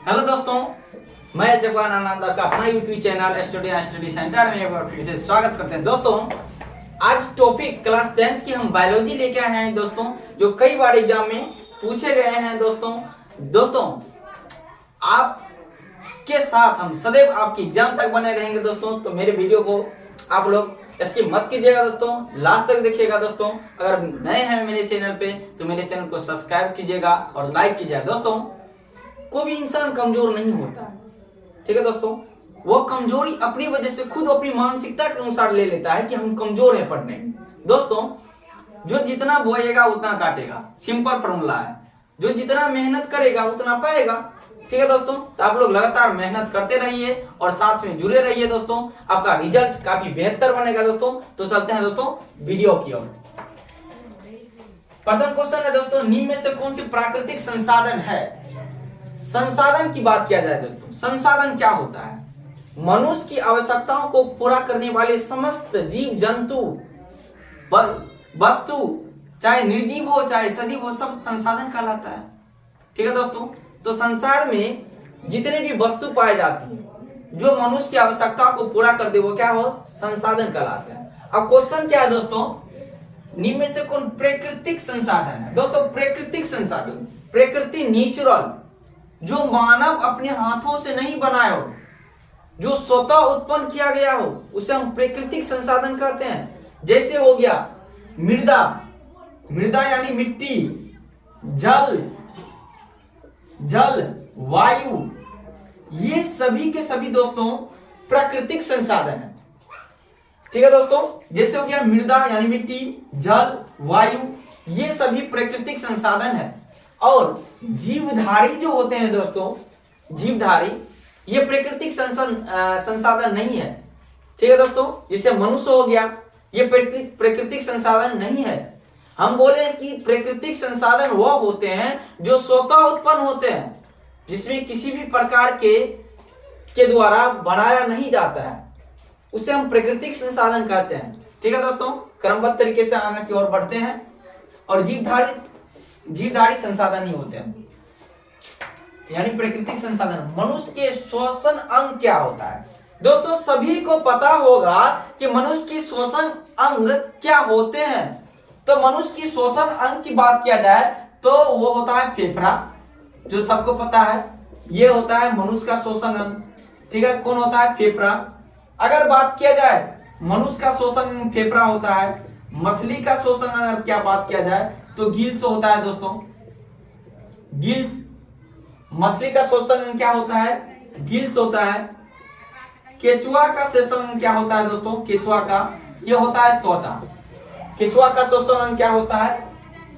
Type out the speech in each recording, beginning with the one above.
Hello दोस्तों, मैं जगवान आनंद आपका अपना यूट्यूब चैनल स्टडी सेंटर में एक बार फिर से स्वागत करते हैं। दोस्तों, आज टॉपिक क्लास 10th की हम बायोलॉजी लेके आए हैं दोस्तों, जो कई बार एग्जाम में पूछे गए हैं। दोस्तों आपके साथ हम सदैव आपकी एग्जाम तक बने रहेंगे दोस्तों। तो मेरे वीडियो को आप लोग इसकी मत कीजिएगा दोस्तों, लास्ट तक देखिएगा दोस्तों। अगर नए हैं मेरे चैनल पे तो मेरे चैनल को सब्सक्राइब कीजिएगा और लाइक कीजिएगा। दोस्तों, कोई भी इंसान कमजोर नहीं होता है, ठीक है दोस्तों। वो कमजोरी अपनी वजह से खुद अपनी मानसिकता के अनुसार ले लेता है कि हम कमजोर है पढ़ने में। दोस्तों, जो जितना बोएगा उतना काटेगा, सिंपल फॉर्मूला है। जो जितना मेहनत करेगा उतना पाएगा, ठीक है दोस्तों। तो आप लोग लगातार मेहनत करते रहिए और साथ में जुड़े रहिए दोस्तों, आपका रिजल्ट काफी बेहतर बनेगा दोस्तों। तो चलते हैं दोस्तों वीडियो की ओर। प्रथम क्वेश्चन है दोस्तों, निम्न में से कौन सी प्राकृतिक संसाधन है? संसाधन की बात किया जाए दोस्तों, संसाधन क्या होता है? मनुष्य की आवश्यकताओं को पूरा करने वाले समस्त जीव जंतु वस्तु, चाहे निर्जीव हो चाहे सजीव हो, सब संसाधन कहलाता है, ठीक है दोस्तों। तो संसार में जितने भी वस्तु पाए जाती है जो मनुष्य की आवश्यकता को पूरा कर दे, वो क्या हो? संसाधन कहलाते हैं। अब क्वेश्चन क्या है दोस्तों, निम्न में से कौन प्राकृतिक संसाधन है? दोस्तों, प्राकृतिक संसाधन, प्रकृति नेचुरल, जो मानव अपने हाथों से नहीं बनाया हो, जो स्वतः उत्पन्न किया गया हो, उसे हम प्राकृतिक संसाधन कहते हैं। जैसे हो गया मृदा, मृदा यानी मिट्टी, जल, वायु, ये सभी के सभी दोस्तों प्राकृतिक संसाधन है, ठीक है दोस्तों। जैसे हो गया मृदा यानी मिट्टी, जल, वायु, ये सभी प्राकृतिक संसाधन है। और जीवधारी जो होते हैं दोस्तों, जीवधारी, ये प्राकृतिक संसाधन नहीं है, ठीक है दोस्तों। जैसे मनुष्य हो गया, ये प्राकृतिक संसाधन नहीं है। हम बोले कि प्राकृतिक संसाधन वह होते हैं जो स्वतः उत्पन्न होते हैं, जिसमें किसी भी प्रकार के द्वारा बनाया नहीं जाता है, उसे हम प्राकृतिक संसाधन कहते हैं, ठीक है दोस्तों। क्रमबद्ध तरीके से आगे की ओर बढ़ते हैं। और जीवधारी संसाधन ही होते हैं, यानी प्राकृतिक संसाधन। मनुष्य के श्वसन अंग क्या होता है? दोस्तों, सभी को पता होगा कि मनुष्य की श्वसन अंग क्या होते हैं। तो मनुष्य की श्वसन अंग की बात किया जाए तो वो होता है फेफड़ा, जो सबको पता है, ये होता है मनुष्य का श्वसन अंग, ठीक है। कौन होता है? फेफड़ा। अगर बात किया जाए मनुष्य का श्वसन अंग फेफड़ा होता है, मछली का श्वसन अंग क्या बात किया जाए तो गिल्स होता है दोस्तों, गिल्स। मछली का श्वसन अंग क्या होता है? गिल्स होता है। केचुआ का श्वसन अंग क्या होता है दोस्तों? केचुआ का ये होता है त्वचा। केचुआ का श्वसन अंग क्या होता है?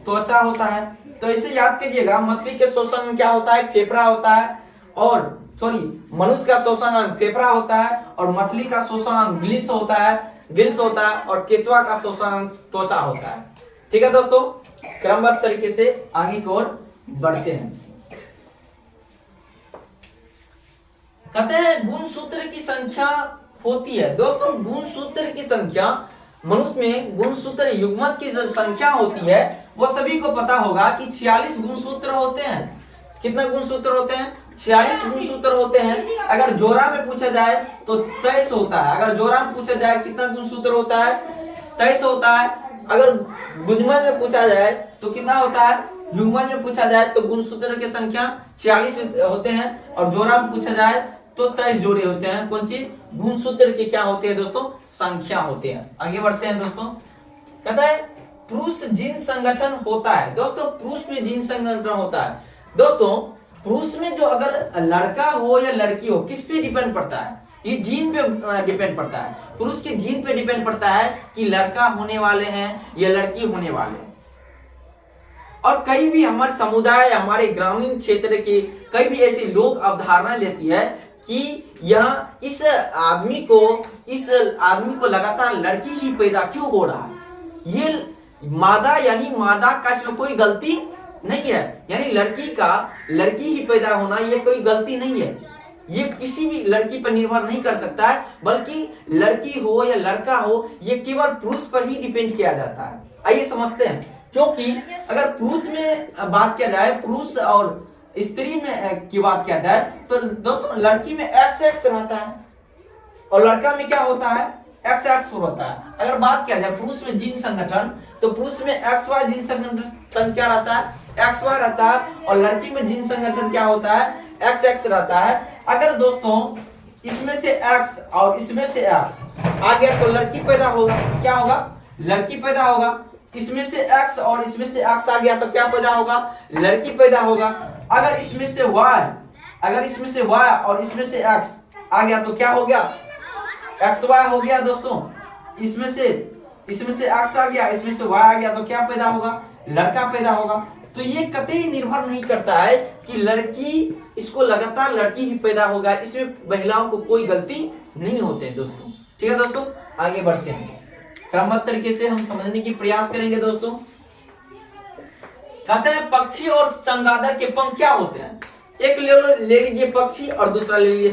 त्वचा होता है। तो इसे याद कीजिएगा, मछली के श्वसन अंग क्या होता है? फेफड़ा होता है। और मनुष्य का श्वसन अंग फेफड़ा होता है, और मछली का श्वसन अंग गिल्स होता है, और केचुआ का श्वसन अंग त्वचा होता है, ठीक है दोस्तों। क्रमबद्ध तरीके से आगे की ओर बढ़ते हैं। कहते हैं गुणसूत्र की संख्या होती है। दोस्तों, गुणसूत्र की संख्या, मनुष्य में गुणसूत्र युग्मक की संख्या होती है, वो सभी को पता होगा कि 46 गुणसूत्र होते हैं। कितना गुणसूत्र होते हैं? 46 गुणसूत्र होते हैं। अगर जोड़ा में पूछा जाए तो 23 होता है। अगर जोड़ा में पूछा जाए कितना गुणसूत्र होता है? 23 होता है। अगर गुंजमज में पूछा जाए तो कितना होता है? युग्मज में पूछा जाए तो गुणसूत्र की संख्या 46 होते हैं, और जोड़ा में पूछा जाए तो 23 जोड़े होते हैं। कौन चीज? गुणसूत्र की क्या होती है दोस्तों? संख्या होती है। आगे बढ़ते हैं दोस्तों। कहता है पुरुष जीन संगठन होता है। दोस्तों, पुरुष में जीन संगठन होता है। दोस्तों, पुरुष में जो अगर लड़का हो या लड़की हो, किस पे डिपेंड पड़ता है? ये जीन पे डिपेंड पड़ता है। पुरुष के जीन पे डिपेंड पड़ता है कि लड़का होने वाले हैं या लड़की होने वाले हैं। और कई भी हमारे समुदाय, हमारे ग्रामीण क्षेत्र के कई भी ऐसे लोग अवधारणा लेती है कि यहाँ इस आदमी को लगातार लड़की ही पैदा क्यों हो रहा है। ये मादा का इसमें कोई गलती नहीं है, यानी लड़की ही पैदा होना ये कोई गलती नहीं है। ये किसी भी लड़की पर निर्भर नहीं कर सकता है, बल्कि लड़की हो या लड़का हो, ये केवल पुरुष पर ही डिपेंड किया जाता है। आइए समझते हैं। क्योंकि अगर पुरुष में बात किया जाए, पुरुष और स्त्री में की बात किया जाए तो दोस्तों लड़की में XX रहता है और लड़का में क्या होता है, XX होता है। अगर बात किया जाए पुरुष में जीन संगठन तो पुरुष में XY जीन संगठन क्या रहता है, XY रहता है और लड़की में जीन संगठन क्या होता है, XX रहता है। अगर दोस्तों इसमें से X और इसमें से X आ गया तो लड़की पैदा होगा, क्या होगा, लड़की पैदा होगा। इसमें से X और इसमें से X आ गया तो क्या पैदा होगा, लड़की पैदा होगा। अगर इसमें से Y और इसमें से X आ गया तो क्या हो गया, XY हो गया दोस्तों। इसमें से X आ गया, इसमें से Y आ गया तो क्या पैदा होगा, लड़का पैदा होगा। तो ये कतई निर्भर नहीं करता है कि लड़की, इसको लगातार लड़की ही पैदा होगा, इसमें महिलाओं को कोई गलती नहीं होते दोस्तों। ठीक है दोस्तों, आगे बढ़ते हैं, क्रमबद्ध तरीके से हम समझने की प्रयास करेंगे दोस्तों। कहते हैं पक्षी और चमगादड़ के पंख क्या होते हैं। एक ले लीजिए पक्षी और दूसरा ले लीजिए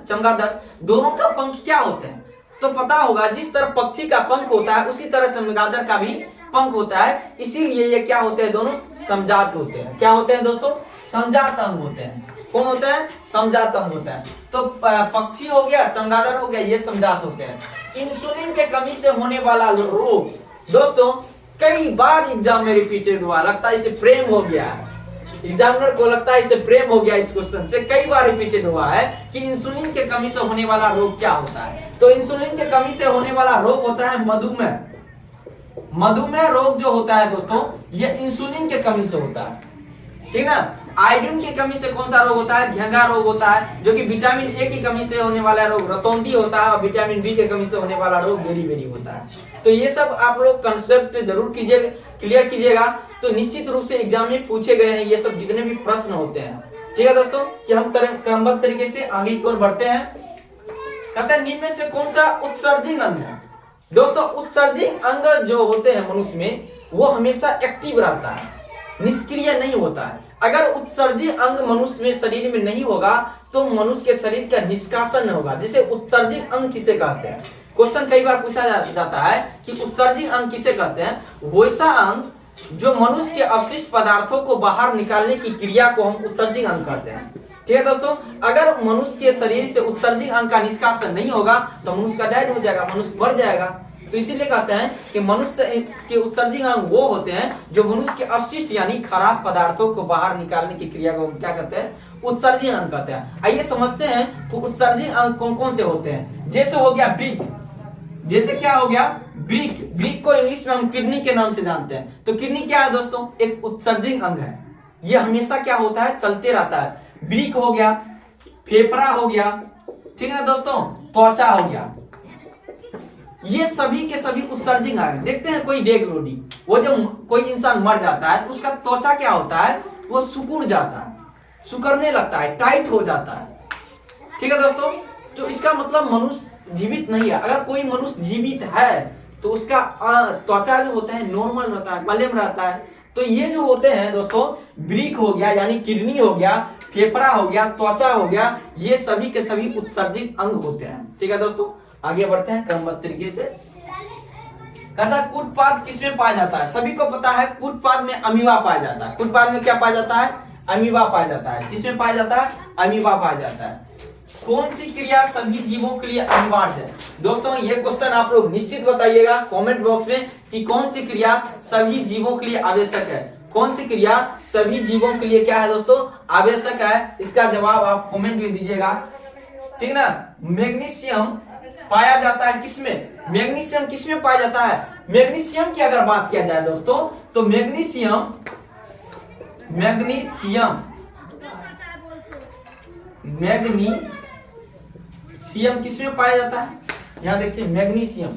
चमगादड़, दोनों का पंख क्या होते हैं। तो पता होगा जिस तरह पक्षी का पंख होता है उसी तरह चमगादड़ का भी पंख होता है, इसीलिए ये क्या होते हैं, दोनों समजात होते हैं। क्या होते हैं दोस्तों, समजात अंग होते हैं। कौन होते हैं, समजात अंग होता है। तो पक्षी हो गया, चमगादड़ हो गया, ये समजात होते हैं। इंसुलिन के कमी से होने वाला रोग दोस्तों कई बार एग्जाम में रिपीटेड हुआ, लगता है इसे प्रेम हो गया है, एग्जामिनर को लगता है इसे प्रेम हो गया, इस क्वेश्चन से कई बार रिपीटेड हुआ है कि इंसुलिन के कमी से होने वाला रोग क्या होता है। तो इंसुलिन के कमी से होने वाला रोग होता है मधुमेह। मधुमेह रोग जो होता है दोस्तों ये इंसुलिन के कमी से होता है, ठीक ना। आयोडीन की कमी से कौन सा रोग होता है, घेंघा रोग होता है, जो कि विटामिन ए की कमी से होने वाला रोग रतौंधी होता है, और विटामिन बी की कमी से होने वाला रोग बेरी होता है। तो ये सब आप लोग कंसेप्ट जरूर कीजिएगा, क्लियर कीजिएगा, तो निश्चित रूप से एग्जाम में पूछे गए हैं ये सब जितने भी प्रश्न होते हैं। ठीक है दोस्तों, कि हम क्रमबद्ध तरीके से आगे की ओर बढ़ते हैं। कहते हैं निम्न में से कौन सा उत्सर्जित अंग है। दोस्तों उत्सर्जित अंग जो होते हैं मनुष्य में वो हमेशा एक्टिव रहता है, निष्क्रिय नहीं होता है। अगर उत्सर्जित अंग मनुष्य में शरीर में नहीं होगा तो मनुष्य के शरीर का निष्कासन नहीं होगा। जैसे उत्सर्जित अंग किसे कहते हैं, क्वेश्चन कई बार पूछा जाता है कि उत्सर्जित अंग किसे कहते हैं। वैसा अंग जो मनुष्य के अवशिष्ट पदार्थों को बाहर निकालने की क्रिया को हम उत्सर्जित अंग कहते हैं। ठीक है दोस्तों, अगर मनुष्य के शरीर से उत्सर्जित अंग का निष्कासन नहीं होगा तो मनुष्य का डेड हो जाएगा, मनुष्य मर जाएगा। तो इसीलिए कहते हैं कि मनुष्य के उत्सर्जित अंग वो होते हैं जो मनुष्य के अवशिष्ट यानी खराब पदार्थों को बाहर निकालने की क्रिया को हम क्या कहते हैं, उत्सर्जित अंग कहते हैं। आइए समझते हैं कि उत्सर्जित अंग कौन कौन से होते हैं। जैसे हो गया ब्रिक, जैसे क्या हो गया ब्रिक, ब्रिक को इंग्लिश में हम किडनी के नाम से जानते हैं। तो किडनी क्या है दोस्तों, एक उत्सर्जित अंग है, ये हमेशा क्या होता है, चलते रहता है। ब्रिक हो गया, फेफड़ा हो गया, ठीक है ना दोस्तों, त्वचा हो गया, ये सभी के सभी उत्सर्जित अंग। देखते हैं कोई डेड बॉडी, वो जब कोई इंसान मर जाता है तो उसका त्वचा क्या होता है, वो सिकुड़ जाता है, सिकुड़ने लगता है, टाइट हो जाता है। ठीक है दोस्तों, तो इसका मतलब मनुष्य जीवित नहीं है। अगर कोई मनुष्य जीवित है तो उसका त्वचा जो होता है नॉर्मल रहता है, मलम रहता है। तो ये जो होते हैं दोस्तों, ब्रिक हो गया यानी किडनी हो गया, फेफड़ा हो गया, त्वचा हो गया, ये सभी के सभी उत्सर्जित अंग होते हैं। ठीक है दोस्तों, आगे बढ़ते हैं क्रमबद्ध तरीके से। कहता है कूटपाद किसमें पाया जाता है। सभी को पता है कूटपाद में अमीबा पाया जाता है। कूटपाद में क्या पाया जाता है, अमीबा पाया जाता है। किसमें पाया जाता है, अमीबा पाया जाता है। कौन सी क्रिया सभी जीवों के लिए अनिवार्य है। दोस्तों ये क्वेश्चन आप लोग निश्चित बताइएगा कमेंट बॉक्स में कि कौन सी क्रिया सभी जीवों के लिए आवश्यक है। कौन सी क्रिया सभी जीवों के लिए क्या है दोस्तों, आवश्यक है। इसका जवाब आप कमेंट में दीजिएगा, ठीक ना। मैग्नीशियम पाया जाता है किसमें, मैग्नीशियम किसमें पाया जाता है। मैग्नीशियम की अगर बात किया जाए दोस्तों तो मैग्नीशियम किसमें पाया जाता है। यहां देखिए मैग्नीशियम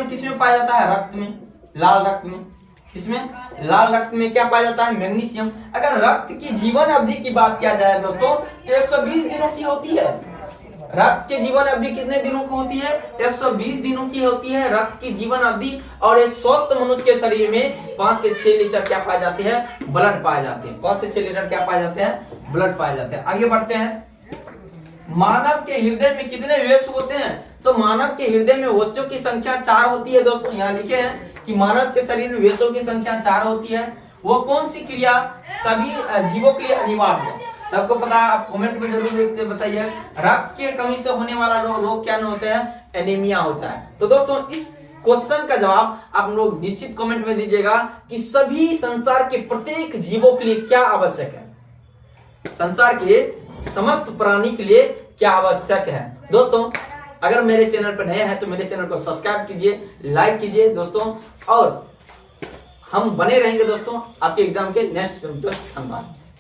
किसमें पाया जाता है, रक्त में, लाल रक्त में। किसमें, लाल रक्त में क्या पाया जाता है, मैग्नीशियम। अगर रक्त की जीवन अवधि की बात किया जाए दोस्तों तो 120 दिनों की होती है। रक्त की जीवन अवधि कितने दिनों की होती है, 120 दिनों की होती है रक्त की जीवन अवधि। और एक स्वस्थ मनुष्य के शरीर में 5 से 6 लीटर क्या पाए जाते हैं, ब्लड पाए जाते हैं। 5 से 6 लीटर क्या पाए जाते हैं, ब्लड पाए जाते हैं। आगे बढ़ते हैं। मानव के हृदय में कितने वृषण होते हैं। तो मानव के हृदय में वृषणों की संख्या 4 होती है दोस्तों। यहाँ लिखे हैं कि मानव के शरीर में वैसों की संख्या 4 होती है, वो कौन सी क्रिया सभी जीवों के लिए अनिवार्य है? सबको पता है, आप कमेंट में जरूर लिख के बताइए। रक्त की कमी से होने वाला रोग क्या होता है? एनीमिया होता है। तो दोस्तों इस क्वेश्चन का जवाब आप लोग निश्चित कमेंट में दीजिएगा कि सभी संसार के प्रत्येक जीवों के लिए क्या आवश्यक है, संसार के समस्त प्राणी के लिए क्या आवश्यक है। दोस्तों अगर मेरे चैनल पर नए हैं तो मेरे चैनल को सब्सक्राइब कीजिए, लाइक कीजिए दोस्तों, और हम बने रहेंगे दोस्तों आपके एग्जाम के नेक्स्ट। धन्यवाद।